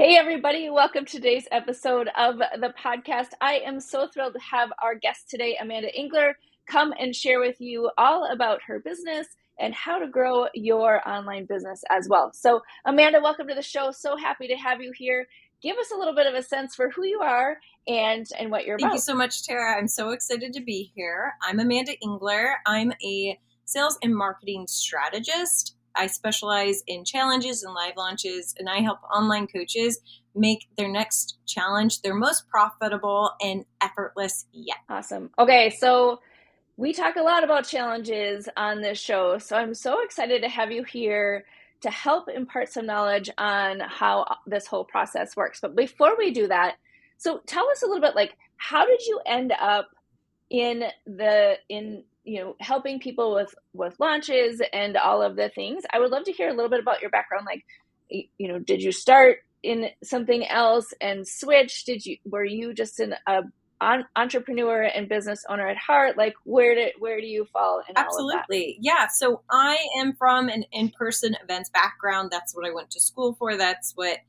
Hey, everybody, welcome to today's episode of the podcast. I am so thrilled to have our guest today, Amanda Engler, come and share with you all about her business and how to grow your online business as well. So, Amanda, welcome to the show. So happy to have you here. Give us a little bit of a sense for who you are and what you're Thank you about. so much, Tara. I'm so excited to be here. I'm Amanda Engler. I'm a sales and marketing strategist. I specialize in challenges and live launches, and I help online coaches make their next challenge their most profitable and effortless yet. Awesome. Okay, so we talk a lot about challenges on this show, so I'm so excited to have you here to help impart some knowledge on how this whole process works. But before we do that, so tell us a little bit, like, how did you end up in helping people with launches and all of the things? I would love to hear a little bit about your background. Like, did you start in something else and switch? Were you just entrepreneur and business owner at heart? Like, where do you fall in all of that? Absolutely. Yeah. So I am from an in-person events background. That's what I went to school for. That's what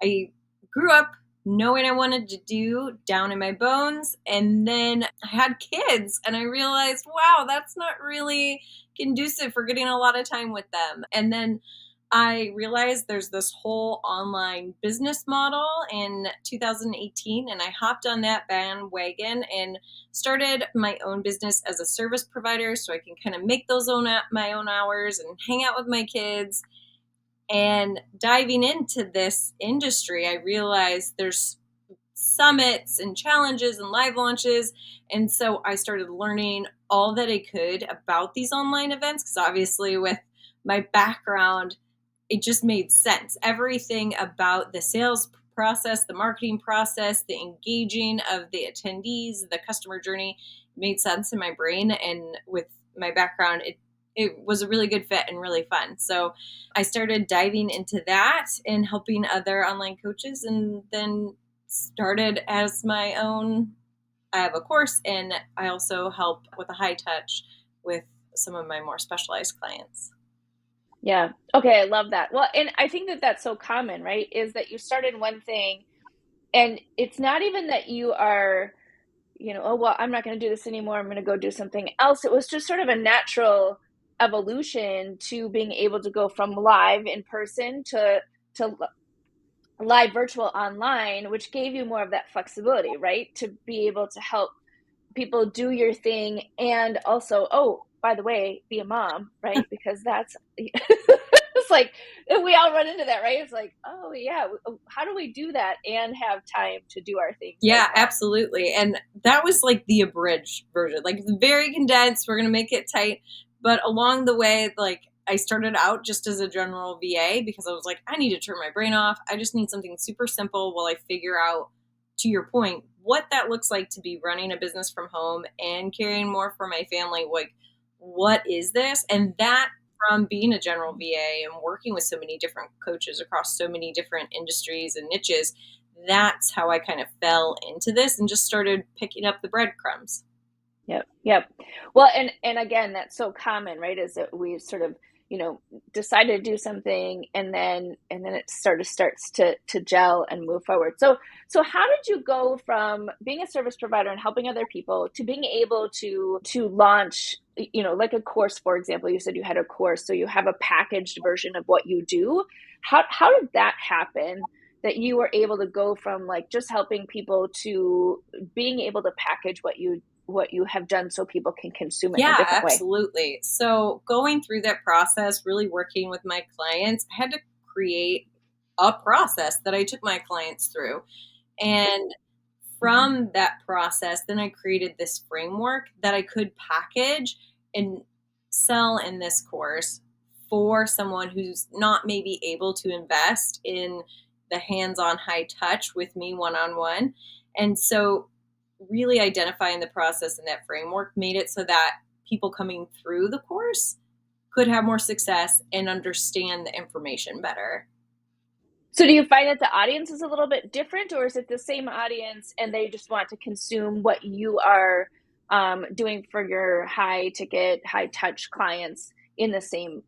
I grew up knowing I wanted to do down in my bones. And then I had kids and I realized, wow, that's not really conducive for getting a lot of time with them. And then I realized there's this whole online business model in 2018, and I hopped on that bandwagon and started my own business as a service provider so I can kind of make my own hours and hang out with my kids. And diving into this industry, I realized there's summits and challenges and live launches. And so I started learning all that I could about these online events because obviously, with my background, it just made sense. Everything about the sales process, the marketing process, the engaging of the attendees, the customer journey made sense in my brain. And with my background, it was a really good fit and really fun. So I started diving into that and helping other online coaches, and then started as my own. I have a course, and I also help with a high touch with some of my more specialized clients. Yeah. Okay, I love that. Well, and I think that that's so common, right? Is that you started one thing and it's not even that you are, oh, well, I'm not going to do this anymore. I'm going to go do something else. It was just sort of a natural evolution to being able to go from live in person to live virtual online, which gave you more of that flexibility, right? To be able to help people do your thing and also, oh, by the way, be a mom, right? Because that's it's like we all run into that, right? It's like, oh yeah, how do we do that and have time to do our things as Yeah, well? absolutely. And that was like the abridged version, like very condensed. We're going to make it tight. But along the way, like I started out just as a general VA because I was like, I need to turn my brain off. I just need something super simple while I figure out, to your point, what that looks like to be running a business from home and caring more for my family. Like, what is this? And that, from being a general VA and working with so many different coaches across so many different industries and niches, that's how I kind of fell into this and just started picking up the breadcrumbs. Yep, yep. Well, and again, that's so common, right? Is that we sort of, decide to do something and then it starts to gel and move forward. So how did you go from being a service provider and helping other people to being able to launch, like a course, for example? You said you had a course, so you have a packaged version of what you do. How did that happen? That you were able to go from like just helping people to being able to package what you have done so people can consume it in a Yeah, different way. absolutely. So going through that process, really working with my clients, I had to create a process that I took my clients through. And Mhm. from that process, then I created this framework that I could package and sell in this course for someone who's not maybe able to invest in the hands-on high touch with me one-on-one. And so really identifying the process in that framework made it so that people coming through the course could have more success and understand the information better. So do you find that the audience is a little bit different, or is it the same audience and they just want to consume what you are doing for your high ticket, high touch clients in the same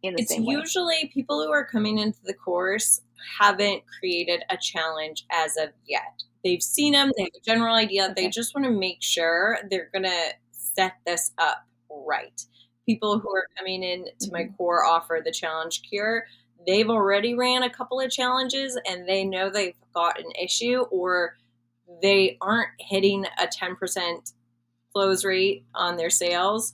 in the It's same way? usually people who are coming into the course haven't created a challenge as of yet. They've seen them, they have a general idea. They Okay. just want to make sure they're going to set this up right. People who are coming in to my Hmm. core offer, the challenge cure, they've already ran a couple of challenges and they know they've got an issue, or they aren't hitting a 10% close rate on their sales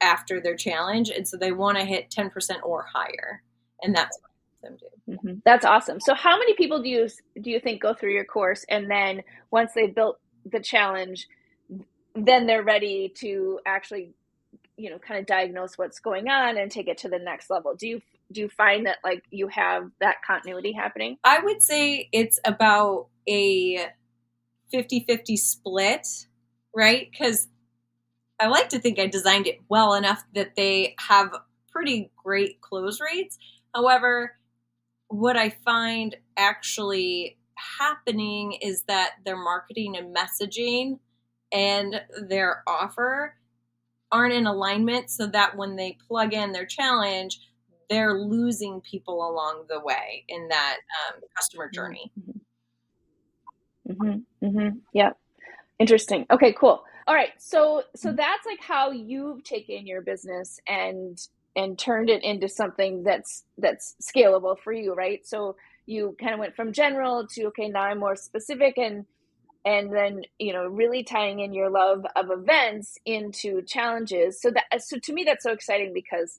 after their challenge. And so they want to hit 10% or higher. And that's what I help them do. Hmm. That's awesome. So how many people do you think go through your course, and then once they built the challenge, then they're ready to actually, kind of diagnose what's going on and take it to the next level? Do you find that like you have that continuity happening? I would say it's about a 50-50 split, right? Because I like to think I designed it well enough that they have pretty great close rates. However, what I find actually happening is that their marketing and messaging and their offer aren't in alignment, so that when they plug in their challenge, they're losing people along the way in that customer journey. Mm-hmm. Mm-hmm. Mm-hmm. Yeah. Interesting. Okay, cool. All right. So that's like how you've taken your business and turned it into something that's scalable for you, right? So you kind of went from general to, okay, now I'm more specific, and then, really tying in your love of events into challenges. So to me that's so exciting, because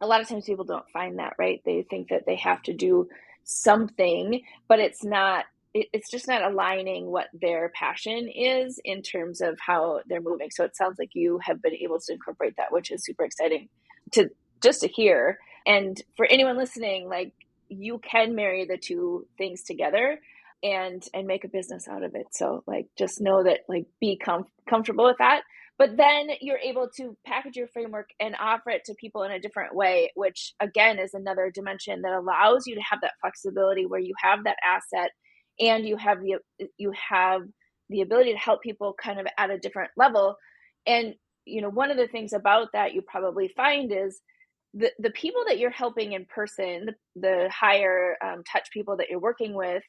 a lot of times people don't find that, right? They think that they have to do something, but it's just not aligning what their passion is in terms of how they're moving. So it sounds like you have been able to incorporate that, which is super exciting to just to hear. And for anyone listening, like, you can marry the two things together and make a business out of it. So like, just know that, like, be comfortable with that, but then you're able to package your framework and offer it to people in a different way, which again is another dimension that allows you to have that flexibility where you have that asset, and you have the ability to help people kind of at a different level. And one of the things about that you probably find is the people that you're helping in person, the higher touch people that you're working with,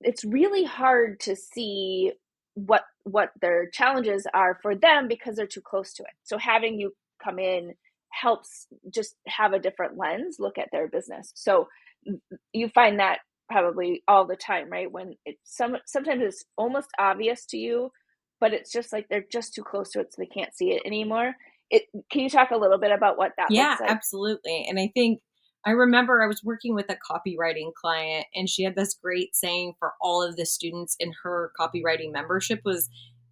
it's really hard to see what their challenges are for them because they're too close to it. So having you come in helps just have a different lens look at their business. So you find that probably all the time, right? When sometimes it's almost obvious to you, but it's just like they're just too close to it, so they can't see it anymore. Can you talk a little bit about what that Yeah, looks like? absolutely. And I think I remember I was working with a copywriting client and she had this great saying for all of the students in her copywriting membership was,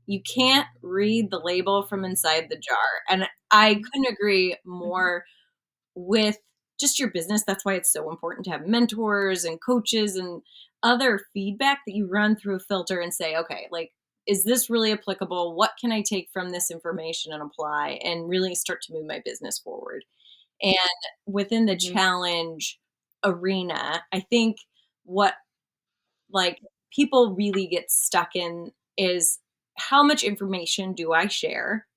you can't read the label from inside the jar. And I couldn't agree Mhm. more with just your business. That's why it's so important to have mentors and coaches and other feedback that you run through a filter and say, okay, like, is this really applicable? What can I take from this information and apply and really start to move my business forward? And within the Mhm. challenge arena, I think what like people really get stuck in is, how much information do I share?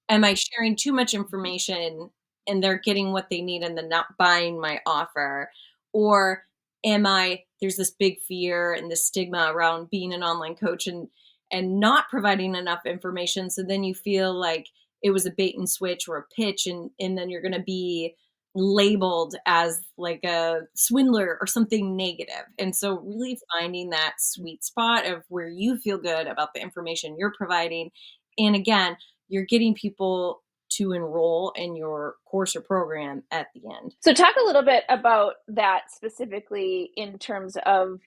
Am I sharing too much Mhm. information and they're getting what they need and then not buying my offer? Or there's this big fear and this stigma around being an online coach and not providing enough information. So then you feel like it was a bait and switch or a pitch, and then you're going to be labeled as like a swindler or something negative. And so really finding that sweet spot of where you feel good about the information you're providing. And again, you're getting people to enroll in your course or program at the end. So talk a little bit about that specifically in terms of,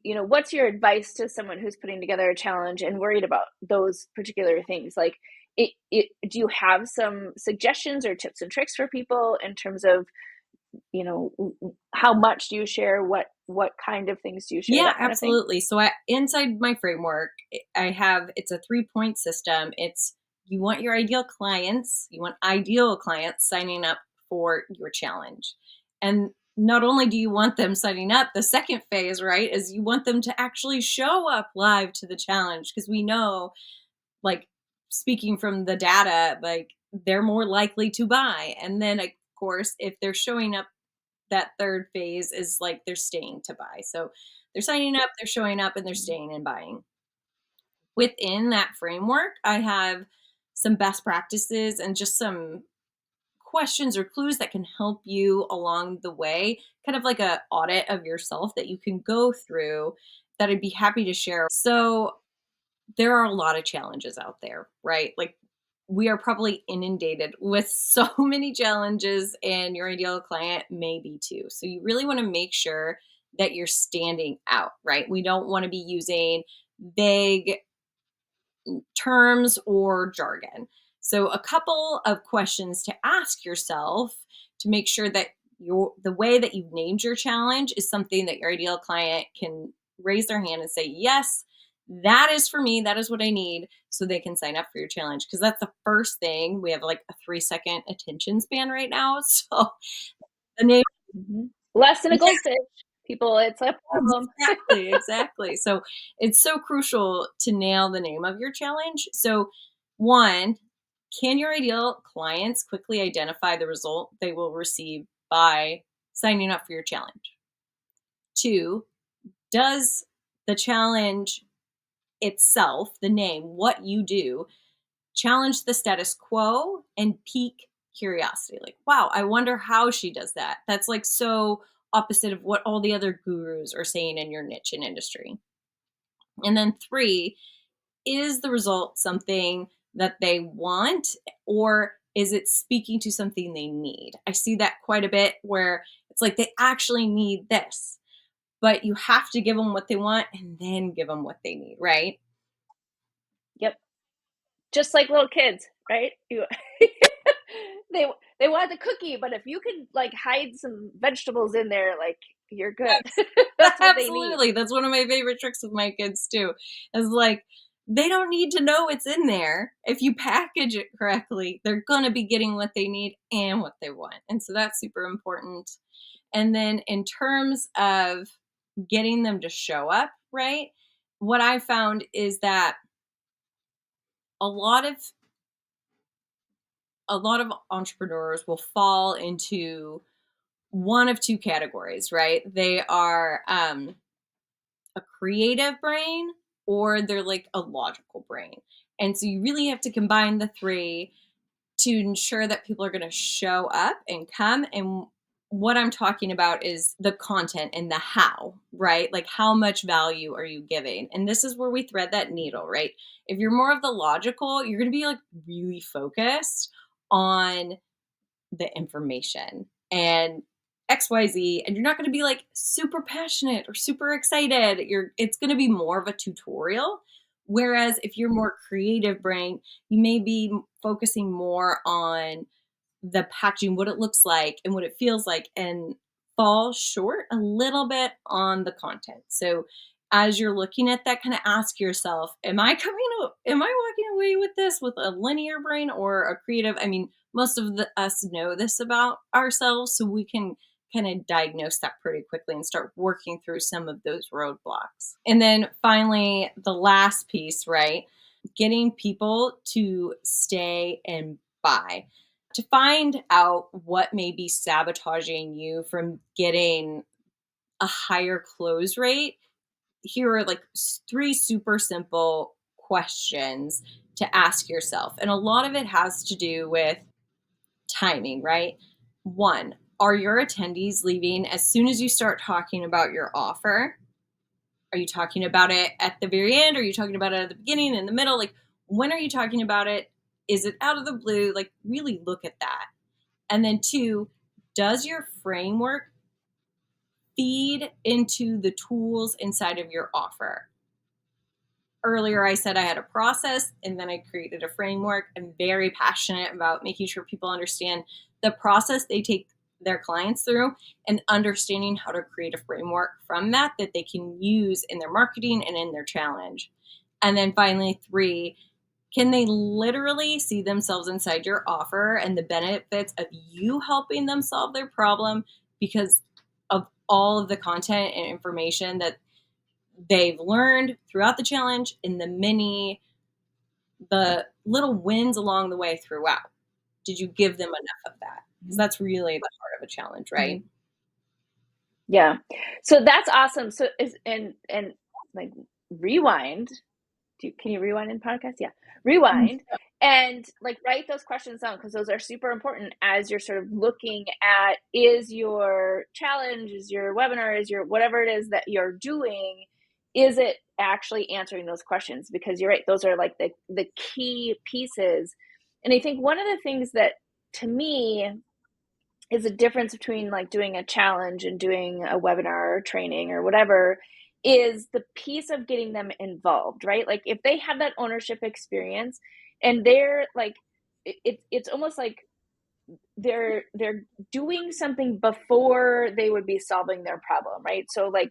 what's your advice to someone who's putting together a challenge and worried about those particular things? Like, do you have some suggestions or tips and tricks for people in terms of, how much do you share? What kind of things do you share? Yeah, That kind of thing. absolutely. So inside my framework, it's a 3 point system. It's, you want your ideal clients, you want ideal clients signing up for your challenge. And not only do you want them signing up, the second phase, right, is you want them to actually show up live to the challenge, because we know, like, speaking from the data, like, they're more likely to buy. And then course, if they're showing up, that third phase is like they're staying to buy. So they're signing up, they're showing up, and they're staying and buying. Within that framework, I have some best practices and just some questions or clues that can help you along the way, kind of like a audit of yourself that you can go through that I'd be happy to share. So there are a lot of challenges out there, right? Like we are probably inundated with so many challenges, and your ideal client may be too. So you really want to make sure that you're standing out, right? We don't want to be using vague terms or jargon. So a couple of questions to ask yourself to make sure that the way that you've named your challenge is something that your ideal client can raise their hand and say, yes, that is for me. That is what I need. So they can sign up for your challenge. Because that's the first thing. We have like a 3-second attention span right now. So the name. Mhm. Less than a goldfish, people, it's a problem. Exactly, exactly. So it's so crucial to nail the name of your challenge. So, one, can your ideal clients quickly identify the result they will receive by signing up for your challenge? Two, does the challenge itself, the name, what you do, challenge the status quo and pique curiosity? Like, wow, I wonder how she does that. That's like so opposite of what all the other gurus are saying in your niche and industry. And then three, is the result something that they want, or is it speaking to something they need? I see that quite a bit where it's like they actually need this, but you have to give them what they want and then give them what they need, right? Yep. Just like little kids, right? You they they want the cookie, but if you can like hide some vegetables in there, like you're good. That's what they need. Absolutely. That's one of my favorite tricks with my kids too. Is like they don't need to know it's in there. If you package it correctly, they're going to be getting what they need and what they want. And so that's super important. And then in terms of getting them to show up, right? What I found is that a lot of a lot of entrepreneurs will fall into one of two categories, right? They are a creative brain or they're like a logical brain. And so you really have to combine the three to ensure that people are going to show up and come. And what I'm talking about is the content and the how, right? Like how much value are you giving? And this is where we thread that needle, right? If you're more of the logical, you're going to be like really focused on the information and XYZ, and you're not going to be like super passionate or super excited. It's going to be more of a tutorial. Whereas if you're more creative brain, you may be focusing more on the packaging, what it looks like and what it feels like, and fall short a little bit on the content. So as you're looking at that, kind of ask yourself, am I walking away with this with a linear brain or a creative? I mean, most of us know this about ourselves, so we can kind of diagnose that pretty quickly and start working through some of those roadblocks. And then finally, the last piece, right? Getting people to stay and buy. To find out what may be sabotaging you from getting a higher close rate, here are like three super simple questions to ask yourself. And a lot of it has to do with timing, right? One, are your attendees leaving as soon as you start talking about your offer? Are you talking about it at the very end? Are you talking about it at the beginning, in the middle? Like, when are you talking about it? Is it out of the blue? Like, really look at that. And then two, does your framework feed into the tools inside of your offer? Earlier, I said I had a process and then I created a framework. I'm very passionate about making sure people understand the process they take their clients through and understanding how to create a framework from that that they can use in their marketing and in their challenge. And then finally, three, can they literally see themselves inside your offer and the benefits of you helping them solve their problem because of all of the content and information that they've learned throughout the challenge and the little wins along the way throughout? Did you give them enough of that? because that's really the heart of a challenge, right? Mhm. Yeah. So that's awesome. So is and like rewind. Can you rewind in podcast? Yeah. Rewind and like write those questions down because those are super important as you're sort of looking at is your challenge, is your webinar, is your whatever it is that you're doing, is it actually answering those questions? Because you're right, those are like the key pieces. And I think one of the things that to me is a difference between like doing a challenge and doing a webinar or training or whatever is the piece of getting them involved, right? Like if they have that ownership experience and they're like it's almost like they're doing something before they would be solving their problem, right? So like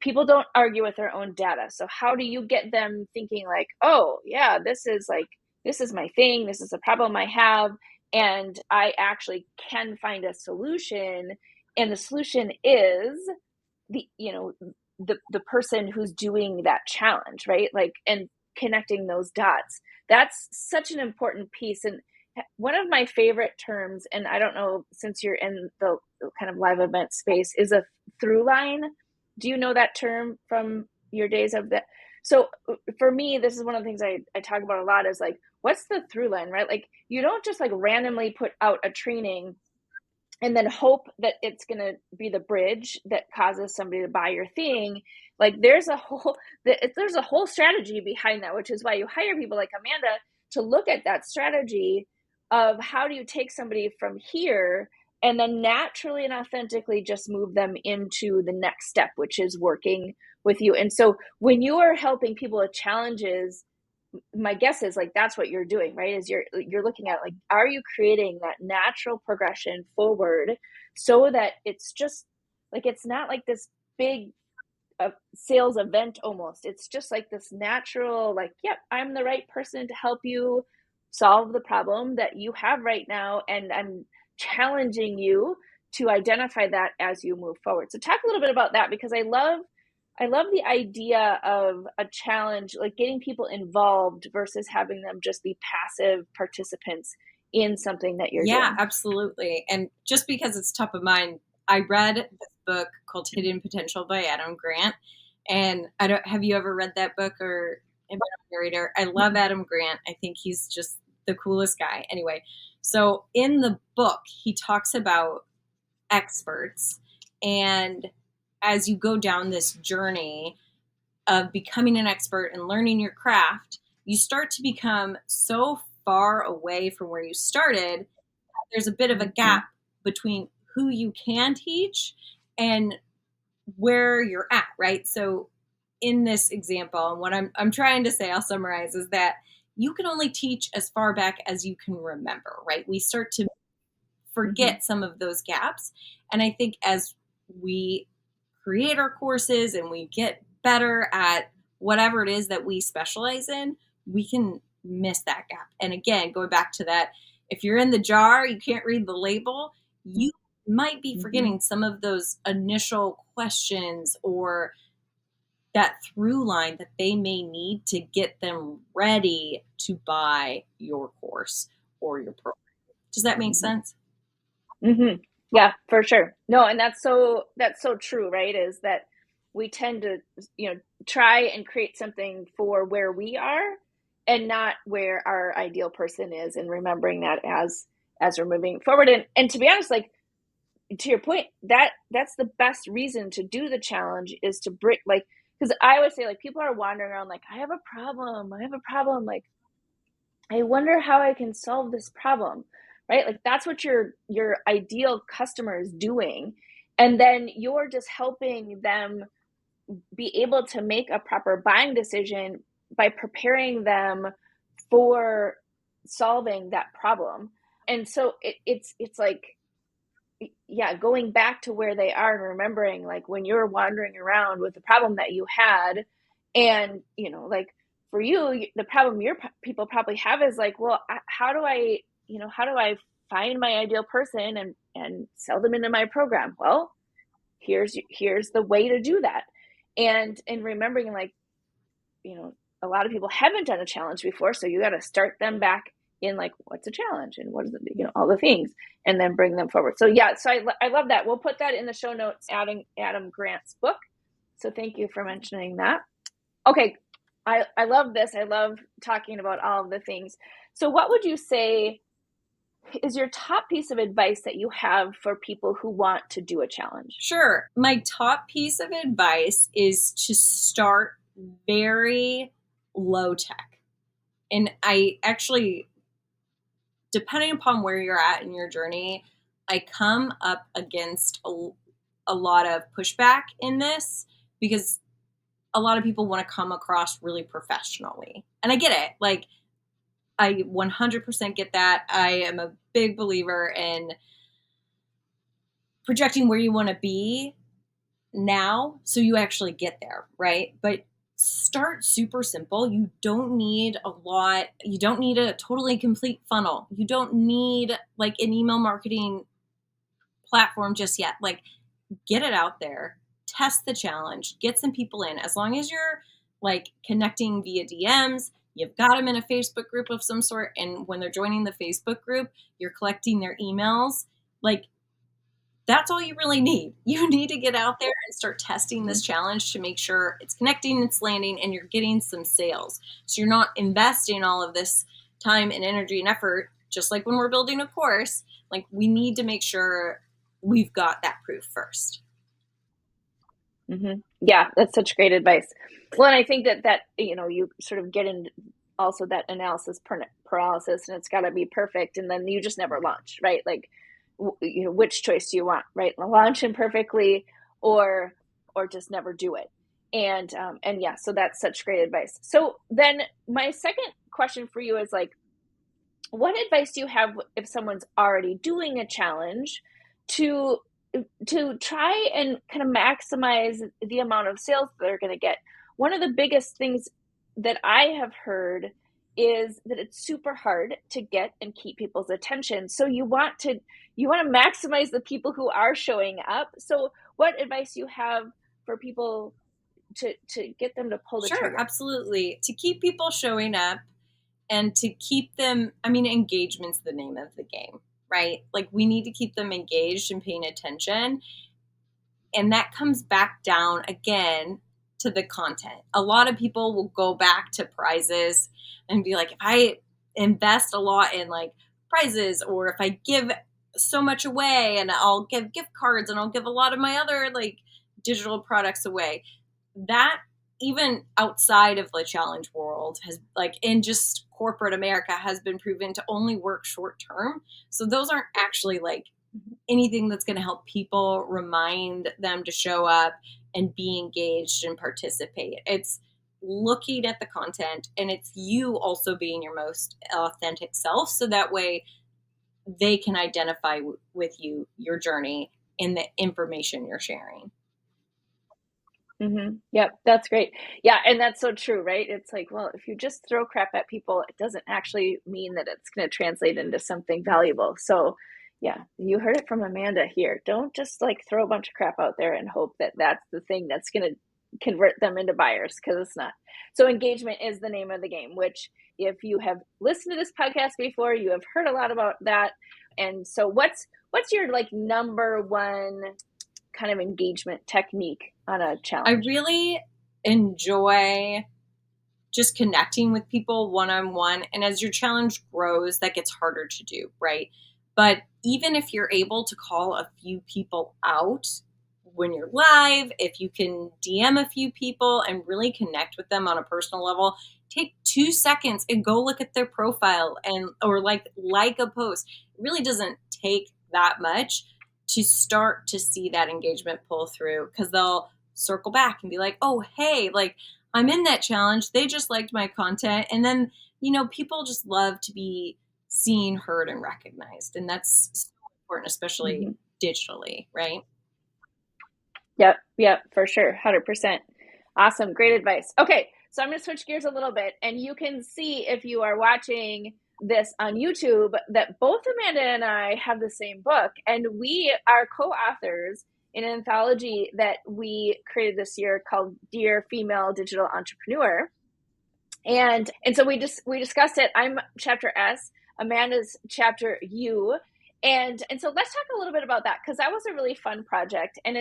people don't argue with their own data. So how do you get them thinking like, "Oh, yeah, this is my thing. This is a problem I have and I actually can find a solution." And the solution is the the person who's doing that challenge, right? Like and connecting those dots. That's such an important piece. And one of my favorite terms, and I don't know since you're in the kind of live event space, is a through line. Do you know that term from your days of that? So for me, this is one of the things I talk about a lot is like, what's the through line, right? Like you don't just like randomly put out a training and then hope that it's going to be the bridge that causes somebody to buy your thing. Like there's a whole strategy behind that, which is why you hire people like Amanda to look at that strategy of how do you take somebody from here and then naturally and authentically just move them into the next step, which is working with you. And so when you are helping people with challenges, my guess is like that's what you're doing, right? Is you're looking at like, are you creating that natural progression forward so that it's just like it's not like this big sales event almost. It's just like this natural like, yep, I'm the right person to help you solve the problem that you have right now, and I'm challenging you to identify that as you move forward. So talk a little bit about that because I love the idea of a challenge, like getting people involved versus having them just be passive participants in something that you're Yeah, doing. absolutely. And just because it's top of mind, I read this book called Hidden Potential by Adam Grant. And I don't have you ever read that book or am I a narrator? I love Adam Grant. I think he's just the coolest guy. Anyway, so in the book, he talks about experts. And as you go down this journey of becoming an expert and learning your craft, you start to become so far away from where you started. There's a bit of a Mm-hmm. gap between who you can teach and where you're at, right? So in this example, and what I'm trying to say, I'll summarize, is that you can only teach as far back as you can remember, right? We start to Mm-hmm. forget some of those gaps. And I think as we create our courses and we get better at whatever it is that we specialize in, we can miss that gap. And again, going back to that, if you're in the jar, you can't read the label, you might be Mm-hmm. forgetting some of those initial questions or that through line that they may need to get them ready to buy your course or your program. Does that make Mm-hmm. sense? Mm-hmm. Yeah, for sure. No, and that's so true, right? Is that we tend to, try and create something for where we are and not where our ideal person is, and remembering that as we're moving forward. And to be honest, like to your point, that's the best reason to do the challenge is to break like because I always say like people are wandering around like I have a problem, like I wonder how I can solve this problem, right? Like that's what your ideal customer is doing. And then you're just helping them be able to make a proper buying decision by preparing them for solving that problem. And so it's like yeah, going back to where they are and remembering like when you're wandering around with the problem that you had and like for you the problem your people probably have is like, well, how do I how do I find my ideal person and sell them into my program? Well, here's the way to do that. And remembering like a lot of people haven't done a challenge before, so you got to start them back in like what's a challenge and what is it, all the things, and then bring them forward. So yeah, so I love that. We'll put that in the show notes, adding Adam Grant's book. So thank you for mentioning that. Okay, I love this. I love talking about all of the things. So what would you say is your top piece of advice that you have for people who want to do a challenge? Sure. My top piece of advice is to start very low tech. And I actually, depending upon where you're at in your journey, I come up against a lot of pushback in this because a lot of people want to come across really professionally. And I get it. Like, I 100% get that. I am a big believer in projecting where you want to be now so you actually get there, right? But start super simple. You don't need a lot. You don't need a totally complete funnel. You don't need like an email marketing platform just yet. Like, get it out there, test the challenge, get some people in. As long as you're like connecting via DMs, you've got them in a Facebook group of some sort. And when they're joining the Facebook group, you're collecting their emails. Like, that's all you really need. You need to get out there and start testing this challenge to make sure it's connecting, it's landing, and you're getting some sales. So you're not investing all of this time and energy and effort, just like when we're building a course. Like, we need to make sure we've got that proof first. Mm-hmm. Yeah, that's such great advice. Well, and I think that you sort of get in also that analysis paralysis, and it's got to be perfect, and then you just never launch, right? Like, which choice do you want, right? Launch imperfectly, or just never do it. And yeah, so that's such great advice. So then my second question for you is like, what advice do you have if someone's already doing a challenge to try and kind of maximize the amount of sales they're going to get? One of the biggest things that I have heard is that it's super hard to get and keep people's attention. So you want to maximize the people who are showing up. So what advice do you have for people to get them to pull the Sure, trigger? absolutely. To keep people showing up and to keep them, I mean, engagement's the name of the game, right? Like, we need to keep them engaged and paying attention. And that comes back down again to the content. A lot of people will go back to prizes and be like, if I invest a lot in like prizes, or if I give so much away and I'll give gift cards and I'll give a lot of my other like digital products away, that even outside of the challenge world has, like, in just corporate America, has been proven to only work short term. So those aren't actually like anything that's going to help people, remind them to show up and be engaged and participate. It's looking at the content, and it's you also being your most authentic self. So that way they can identify with you, your journey, and the information you're sharing. Mm-hmm. Yep, that's great. Yeah, and that's so true, right? It's like, well, if you just throw crap at people, it doesn't actually mean that it's going to translate into something valuable. So, yeah, you heard it from Amanda here. Don't just like throw a bunch of crap out there and hope that that's the thing that's going to convert them into buyers, because it's not. So, engagement is the name of the game, which if you have listened to this podcast before, you have heard a lot about that. And so what's your like number one kind of engagement technique on a I challenge? really enjoy just connecting with people one on one. And as your challenge grows, that gets harder to do, right? But even if you're able to call a few people out when you're live, if you can DM a few people and really connect with them on a personal level, take 2 seconds and go look at their profile and or like a post. It really doesn't take that much to start to see that engagement pull through, because they'll circle back and be like, oh, hey, like, I'm in that challenge. They just liked my content. And then, people just love to be seen, heard, and recognized. And that's so important, especially Mm-hmm. digitally, right? Yep, yep, for sure, 100%. Awesome, great advice. Okay, so I'm going to switch gears a little bit, and you can see if you are watching this on YouTube that both Amanda and I have the same book, and we are co-authors in an anthology that we created this year called Dear Female Digital Entrepreneur. And so we discussed it. I'm chapter S. Amanda's chapter You. And so let's talk a little bit about that, because that was a really fun project, and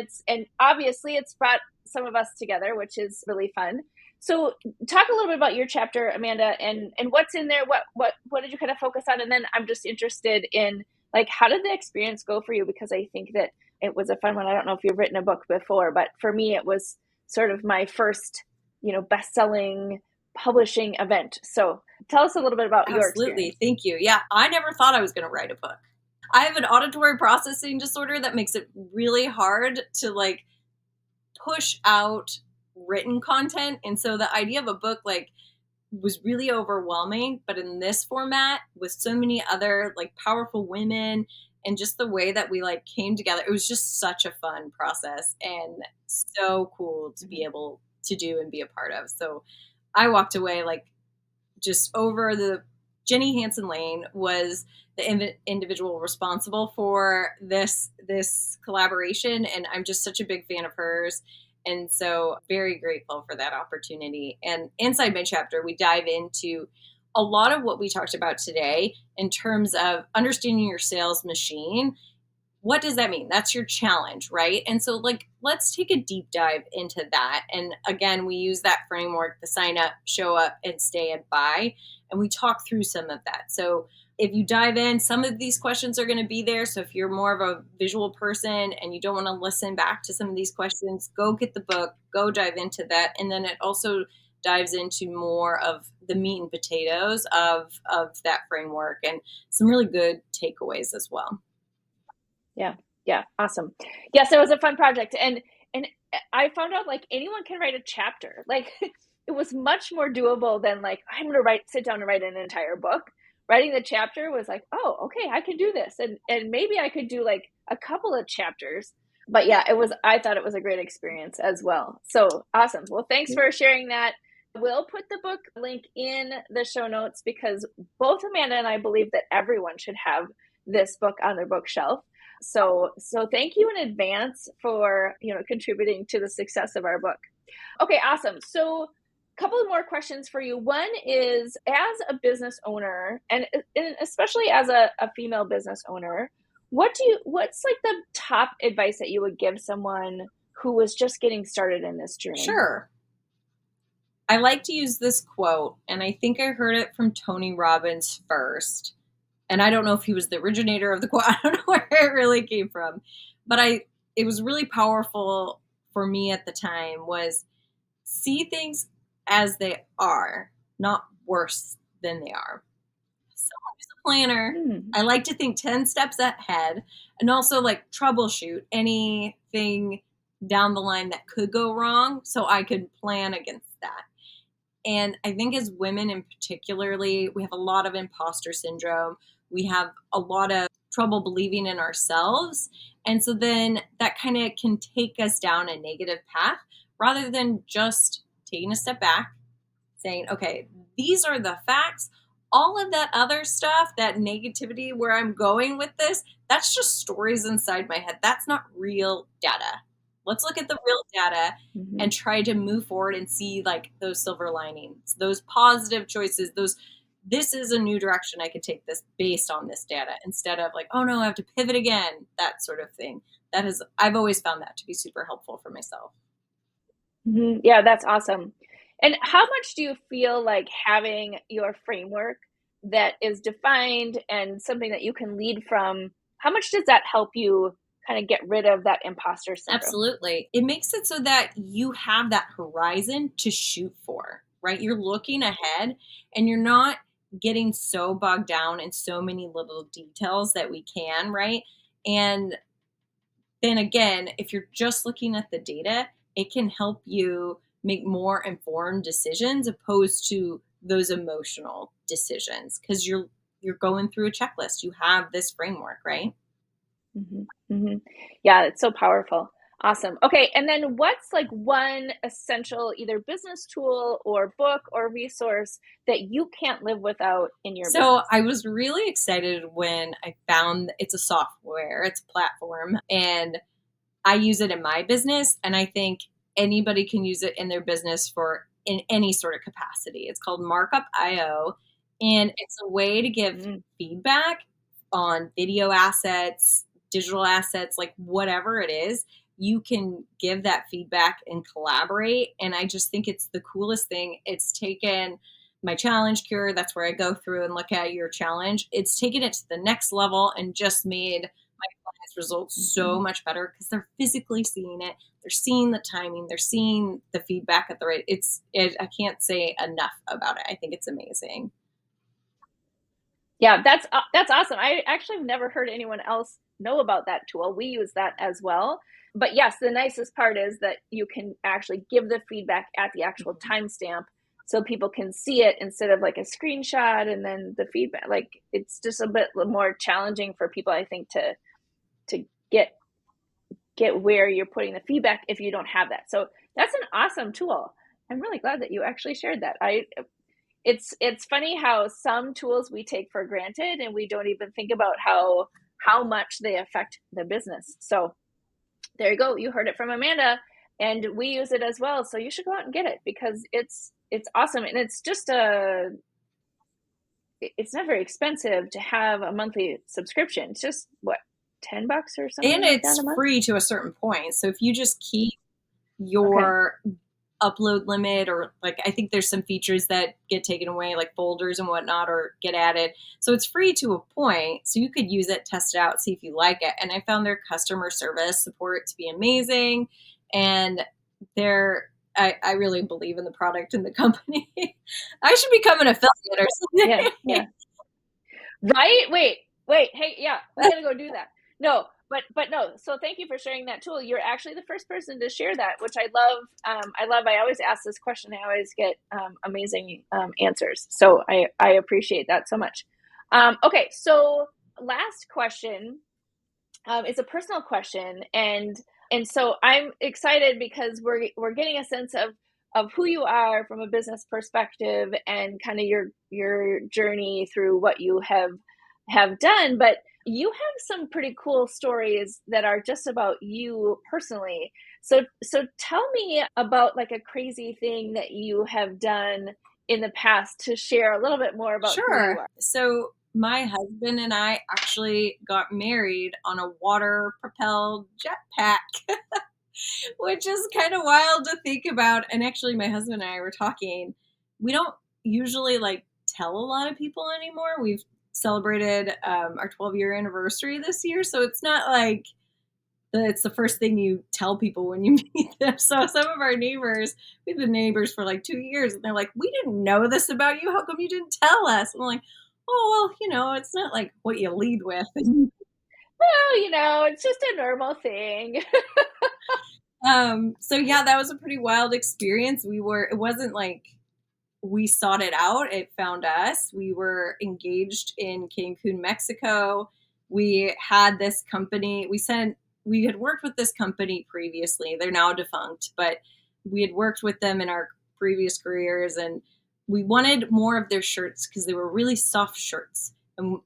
obviously it's brought some of us together, which is really fun. So talk a little bit about your chapter, Amanda, and what's in there. What did you kind of focus on? And then I'm just interested in, like, how did the experience go for you? Because I think that it was a fun one. I don't know if you've written a book before, but for me, it was sort of my first, best-selling publishing event. So tell us a little bit about your Absolutely. experience. Thank you. Yeah, I never thought I was going to write a book. I have an auditory processing disorder that makes it really hard to like push out written content. And so the idea of a book like was really overwhelming, but in this format with so many other like powerful women and just the way that we like came together, it was just such a fun process and so cool to be able to do and be a part of. So I walked away like just over the Jenny Hansen Lane was the individual responsible for this collaboration, and I'm just such a big fan of hers, and so very grateful for that opportunity. And inside my chapter, we dive into a lot of what we talked about today in terms of understanding your sales machine. What does that mean? That's your challenge, right? And so, like, let's take a deep dive into that. And again, we use that framework, the sign up, show up, and stay and buy. And we talk through some of that. So, if you dive in, some of these questions are going to be there. So, if you're more of a visual person and you don't want to listen back to some of these questions, go get the book, go dive into that. And then it also dives into more of the meat and potatoes of that framework and some really good takeaways as well. Yeah. Yeah. Awesome. Yes, it was a fun project. And I found out, like, anyone can write a chapter. Like, it was much more doable than, like, I'm gonna sit down and write an entire book. Writing the chapter was like, oh, okay, I can do this. And maybe I could do like a couple of chapters. But yeah, I thought it was a great experience as well. So awesome. Well, thanks for sharing that. We'll put the book link in the show notes, because both Amanda and I believe that everyone should have this book on their bookshelf. So thank you in advance for, contributing to the success of our book. Okay, awesome. So a couple of more questions for you. One is, as a business owner, and especially as a female business owner, what's like the top advice that you would give someone who was just getting started in this journey? Sure. I like to use this quote, and I think I heard it from Tony Robbins first. And I don't know if he was the originator of the quote. I don't know where it really came from. But it was really powerful for me at the time was see things as they are, not worse than they are. Someone who's a planner, Hmm. I like to think 10 steps ahead and also like troubleshoot anything down the line that could go wrong so I could plan against that. And I think as women in particularly, we have a lot of imposter syndrome. We have a lot of trouble believing in ourselves. And so then that kind of can take us down a negative path rather than just taking a step back, saying, okay, these are the facts. All of that other stuff, that negativity where I'm going with this, that's just stories inside my head. That's not real data. Let's look at the real data Hmm. and try to move forward and see like those silver linings, those positive choices, those this is a new direction I could take this based on this data instead of like, oh no, I have to pivot again, that sort of thing. I've always found that to be super helpful for myself. Hmm. Yeah, that's awesome. And how much do you feel like having your framework that is defined and something that you can lead from, how much does that help you kind of get rid of that imposter syndrome? Absolutely. It makes it so that you have that horizon to shoot for, right? You're looking ahead and you're not getting so bogged down in so many little details that we can, right? And then again, if you're just looking at the data, it can help you make more informed decisions opposed to those emotional decisions because you're going through a checklist. You have this framework, right? Mhm, mhm. Yeah, it's so powerful. Awesome. Okay, and then what's like one essential either business tool or book or resource that you can't live without in your So business? I was really excited when I found it's a software, it's a platform, and I use it in my business. And I think anybody can use it in their business for in any sort of capacity. It's called Markup.io. And it's a way to give Mm. feedback on video assets, digital assets, like whatever it is. You can give that feedback and collaborate. And I just think it's the coolest thing. It's taken my challenge cure, that's where I go through and look at your challenge. It's taken it to the next level and just made my clients' results so much better because they're physically seeing it. They're seeing the timing. They're seeing the feedback at the right. I can't say enough about it. I think it's amazing. Yeah, that's awesome. I actually have never heard anyone else know about that tool. We use that as well. But yes, the nicest part is that you can actually give the feedback at the actual Mhm. timestamp so people can see it instead of like a screenshot and then the feedback. Like it's just a bit more challenging for people, I think, to get where you're putting the feedback if you don't have that. So that's an awesome tool. I'm really glad that you actually shared that. It's funny how some tools we take for granted and we don't even think about how much they affect the business. So there you go. You heard it from Amanda, and we use it as well. So you should go out and get it because it's awesome, and it's not very expensive to have a monthly subscription. It's just what, $10 or something And like that a it's month. free to a certain point. So if you just keep Okay. your upload limit, or like I think there's some features that get taken away, like folders and whatnot, or get added. So it's free to a point. So you could use it, test it out, see if you like it. And I found their customer service support to be amazing. And I really believe in the product and the company. I should become an affiliate or Yeah. something. Yeah. Right? Wait. Hey, yeah, we gotta go do that. No, but no. So thank you for sharing that tool. You're actually the first person to share that, which I love. I love. I always ask this question. I always get amazing answers. So I appreciate that so much. Okay, so last question is a personal question, and so I'm excited because we're getting a sense of who you are from a business perspective and kind of your journey through what you have done. But you have some pretty cool stories that are just about you personally. So tell me about like a crazy thing that you have done in the past to share a little bit more about who you Sure. are. So my husband and I actually got married on a water propelled jetpack, which is kind of wild to think about. And actually, my husband and I were talking. We don't usually like tell a lot of people anymore. We've celebrated our 12-year anniversary this year. So it's not like it's the first thing you tell people when you meet them. So some of our neighbors, we've been neighbors for like 2 years, and they're like, "We didn't know this about you. How come you didn't tell us?" And I'm like, "Oh well, it's not like what you lead with." Well, it's just a normal thing. So yeah, that was a pretty wild experience. It wasn't like we sought it out, it found us. We were engaged in Cancun, Mexico. We had this company, we had worked with this company previously. They're now defunct, but we had worked with them in our previous careers, and we wanted more of their shirts because they were really soft shirts. And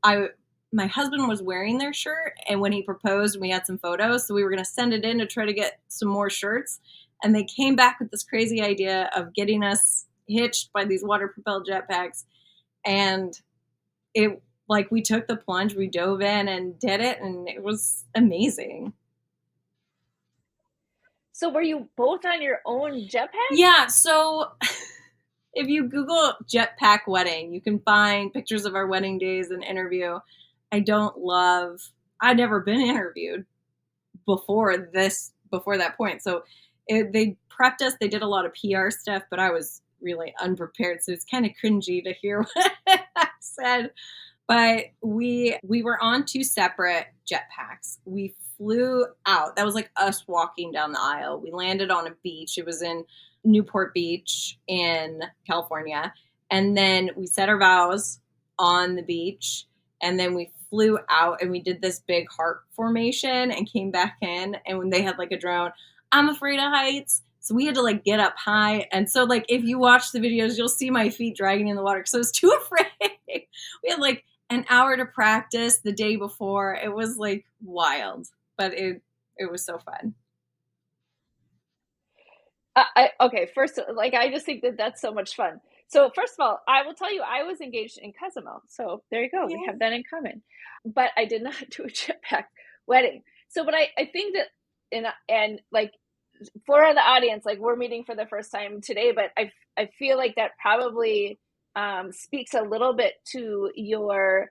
my husband was wearing their shirt, and when he proposed, we had some photos, so we were going to send it in to try to get some more shirts. And they came back with this crazy idea of getting us hitched by these water propelled jetpacks. And it, like, we took the plunge, we dove in and did it, and it was amazing. So were you both on your own jetpacks? Yeah, so if you Google jetpack wedding, you can find pictures of our wedding days and interview. I don't love, I'd never been interviewed before that point. So they prepped us. They did a lot of PR stuff, but I was really unprepared. So it's kind of cringy to hear what I said. But we were on two separate jetpacks. We flew out. That was like us walking down the aisle. We landed on a beach. It was in Newport Beach in California. And then we said our vows on the beach. And then we flew out and we did this big heart formation and came back in. And when they had like a drone, I'm afraid of heights. So we had to like get up high. And so like if you watch the videos, you'll see my feet dragging in the water because I was too afraid. We had like an hour to practice the day before. It was like wild, but it was so fun. Okay, first, like I just think that that's so much fun. So first of all, I will tell you, I was engaged in Cozumel. So there you Oh, go. We yeah. have that in common. But I did not do a chip pack wedding. So, but I think that, and like for the audience, like we're meeting for the first time today, but I feel like that probably speaks a little bit to your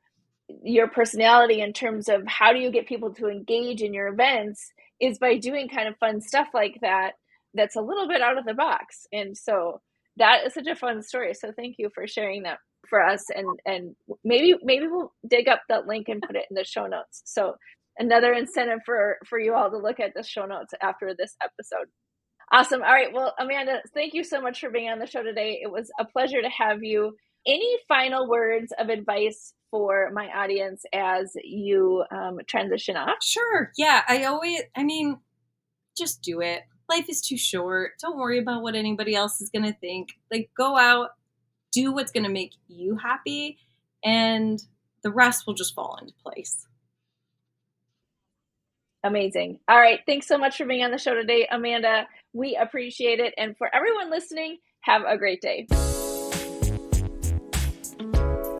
personality in terms of how do you get people to engage in your events is by doing kind of fun stuff like that that's a little bit out of the box. And so that is such a fun story. So thank you for sharing that for us, and maybe we'll dig up that link and put it in the show notes. So another incentive for you all to look at the show notes after this episode. Awesome. All right. Well, Amanda, thank you so much for being on the show today. It was a pleasure to have you. Any final words of advice for my audience as you transition off? Sure. Yeah. I mean, just do it. Life is too short. Don't worry about what anybody else is going to think. Like, go out, do what's going to make you happy, and the rest will just fall into place. Amazing. All right. Thanks so much for being on the show today, Amanda. We appreciate it. And for everyone listening, have a great day.